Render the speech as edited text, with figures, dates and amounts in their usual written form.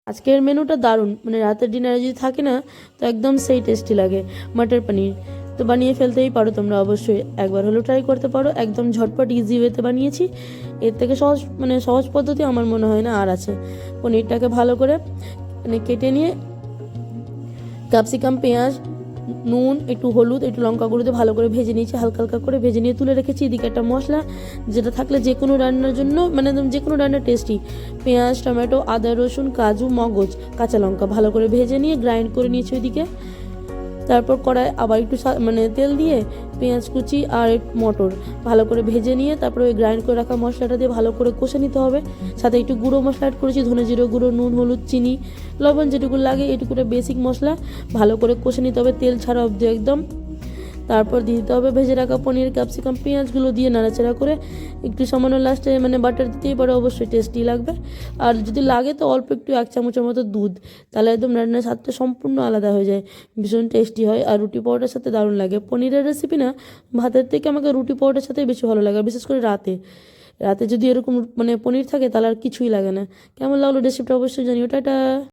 আজকের মেনুটা দারুণ, মানে রাতের ডিনারে যদি থাকে না তো একদম সেই টেস্টি লাগে মটর পনির। তো বানিয়ে ফেলতেই পারো তোমরা, অবশ্যই একবার হলেও ট্রাই করতে পারো। একদম ঝটপট ইজি ওয়েতে বানিয়েছি, এর থেকে সহজ মানে সহজ পদ্ধতি আমার মনে হয় না আর আছে। পনিরটাকে ভালো করে মানে কেটে নিয়ে ক্যাপসিকাম, পেঁয়াজ, নুন, একটু হলুদ, একটু লঙ্কা গুঁড়োতে ভালো করে ভেজে নিয়েছি, হালকা হালকা করে ভেজে নিয়ে তুলে রেখেছি। এদিকে একটা মশলা যেটা থাকলে যে কোনো রান্নার জন্য মানে একদম যে কোনো রান্নার টেস্টি, পেঁয়াজ, টমেটো, আদা, রসুন, কাজু, মগজ, কাঁচা লঙ্কা ভালো করে ভেজে নিয়ে গ্রাইন্ড করে নিয়েছি ওইদিকে। তারপর কড়াই আবার একটু মানে তেল দিয়ে পেঁয়াজ কুচি আর মটর ভালো করে ভেজে নিয়ে তারপরে ওই গ্রাইন্ড করে রাখা মশলাটা দিয়ে ভালো করে কষে নিতে হবে। সাথে একটু গুঁড়ো মশলা অ্যাড করেছি, ধনে জিরে গুঁড়ো, নুন, হলুদ, চিনি, লবণ যেটুকু লাগে এটুকুটা বেসিক মশলা ভালো করে কষে নিতে হবে তেল ছাড়া অবধি একদম। তারপর দিয়ে দিতে হবে ভেজে রাখা পনির, ক্যাপসিকাম, পেঁয়াজগুলো দিয়ে নাড়াচাড়া করে একটু সামান্য লাস্টে মানে বাটার দিতেই পারে, অবশ্যই টেস্টি লাগবে। আর যদি লাগে তো অল্প একটু 1 চামচের মতো দুধ, তাহলে একদম রান্নার স্বাদটা সম্পূর্ণ আলাদা হয়ে যায়, ভীষণ টেস্টি হয়। আর রুটি পরোটার সাথে দারুণ লাগে পনিরের রেসিপি না, ভাতের থেকে আমাকে রুটি পরোটার সাথেই বেশি ভালো লাগে, বিশেষ করে রাতে। রাতে যদি এরকম মানে পনির থাকে তাহলে আর কিছুই লাগে না। কেমন লাগলো রেসিপিটা অবশ্যই জানিও। টাটা।